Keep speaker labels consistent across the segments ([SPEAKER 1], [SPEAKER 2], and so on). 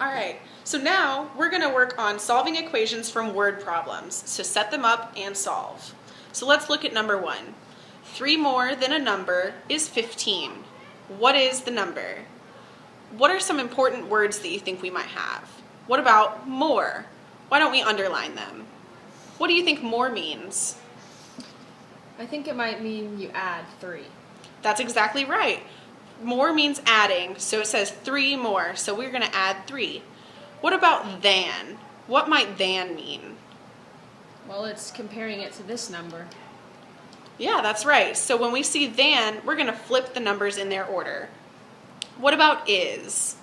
[SPEAKER 1] All right, so now we're going to work on solving equations from word problems. So set them up and solve. So let's look at number 1. 3 more than a number is 15. What is the number? What are some important words that you think we might have? What about more? Why don't we underline them? What do you think more means?
[SPEAKER 2] I think it might mean you add 3.
[SPEAKER 1] That's exactly right. More means adding, so it says 3 more, so we're going to add 3. What about than? What might than mean?
[SPEAKER 2] Well, it's comparing it to this number.
[SPEAKER 1] Yeah, that's right. So when we see than, we're going to flip the numbers in their order. What about is?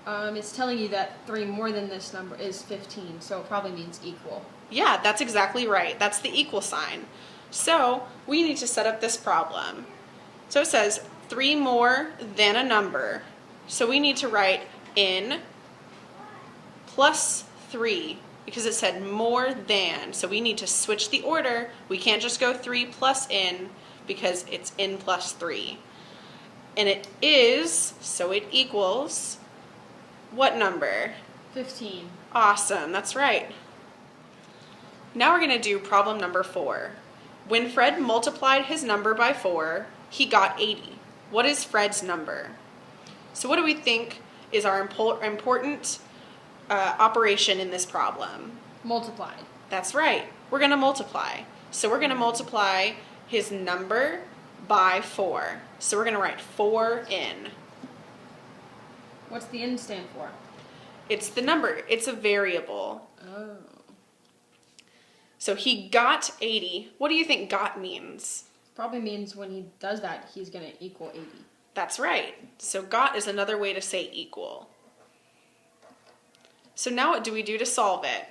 [SPEAKER 2] It's telling you that 3 more than this number is 15, so it probably means equal.
[SPEAKER 1] Yeah, that's exactly right. That's the equal sign. So we need to set up this problem. So it says 3 more than a number. So we need to write in plus 3 because it said more than. So we need to switch the order. We can't just go 3 plus in because it's in plus 3. And it is, so it equals what number?
[SPEAKER 2] 15.
[SPEAKER 1] Awesome, that's right. Now we're going to do problem number 4. When Fred multiplied his number by 4, he got 80. What is Fred's number? So what do we think is our important operation in this problem?
[SPEAKER 2] Multiplied.
[SPEAKER 1] That's right. We're going to multiply. So we're going to multiply his number by 4. So we're going to write 4 in.
[SPEAKER 2] What's the in stand for?
[SPEAKER 1] It's the number. It's a variable.
[SPEAKER 2] Oh.
[SPEAKER 1] So he got 80. What do you think got means?
[SPEAKER 2] Probably means when he does that, he's going to equal 80.
[SPEAKER 1] That's right. So got is another way to say equal. So now what do we do to solve it?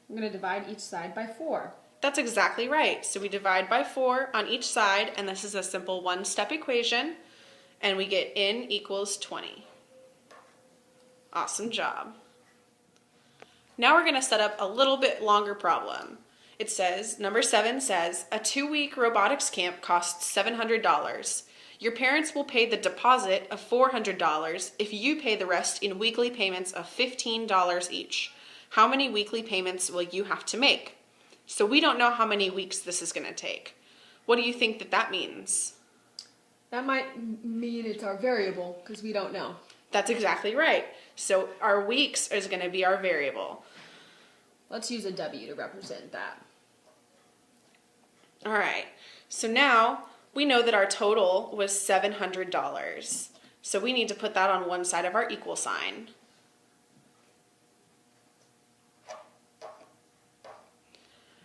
[SPEAKER 2] I'm going to divide each side by 4.
[SPEAKER 1] That's exactly right. So we divide by 4 on each side, and this is a simple one-step equation, and we get n equals 20. Awesome job. Now we're going to set up a little bit longer problem. It says, number 7 says, a 2-week robotics camp costs $700. Your parents will pay the deposit of $400 if you pay the rest in weekly payments of $15 each. How many weekly payments will you have to make? So we don't know how many weeks this is going to take. What do you think that means?
[SPEAKER 2] That might mean it's our variable because we don't know.
[SPEAKER 1] That's exactly right. So our weeks is going to be our variable.
[SPEAKER 2] Let's use a W to represent that.
[SPEAKER 1] All right. So now we know that our total was $700. So we need to put that on one side of our equal sign.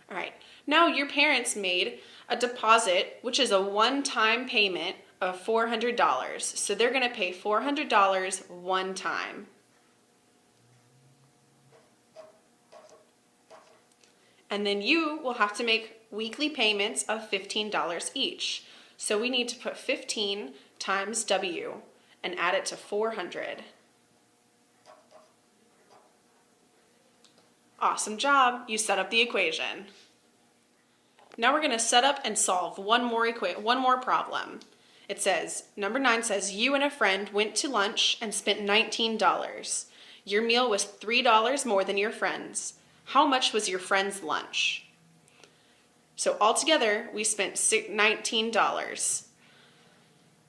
[SPEAKER 1] All right. Now your parents made a deposit, which is a one-time payment of $400. So they're going to pay $400 one time. And then you will have to make weekly payments of $15 each. So we need to put 15 times W and add it to 400. Awesome job. You set up the equation. Now we're going to set up and solve one more problem. It says, number 9 says, you and a friend went to lunch and spent $19. Your meal was $3 more than your friend's. How much was your friend's lunch? So altogether, we spent $19.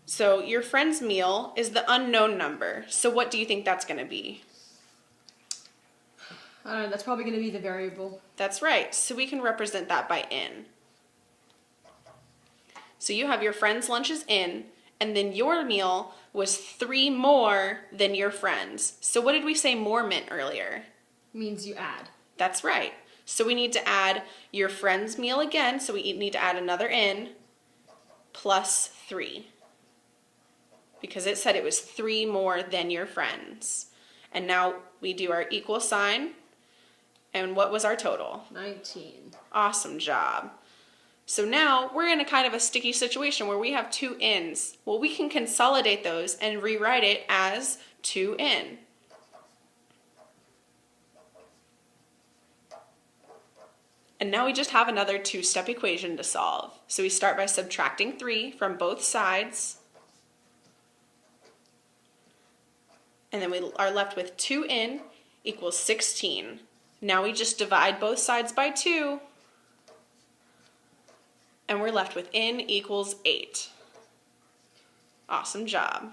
[SPEAKER 1] So your friend's meal is the unknown number. So what do you think that's going to be?
[SPEAKER 2] I don't know, that's probably going to be the variable.
[SPEAKER 1] That's right. So we can represent that by n. So you have your friend's lunch is n, and then your meal was 3 more than your friend's. So what did we say more meant earlier?
[SPEAKER 2] Means you add.
[SPEAKER 1] That's right. So we need to add your friend's meal again, so we need to add another n plus 3. Because it said it was 3 more than your friend's. And now we do our equal sign. And what was our total?
[SPEAKER 2] 19.
[SPEAKER 1] Awesome job. So now we're in a kind of a sticky situation where we have 2 n's. Well, we can consolidate those and rewrite it as 2n. And now we just have another two-step equation to solve. So we start by subtracting 3 from both sides. And then we are left with 2n equals 16. Now we just divide both sides by 2, and we're left with n equals 8. Awesome job.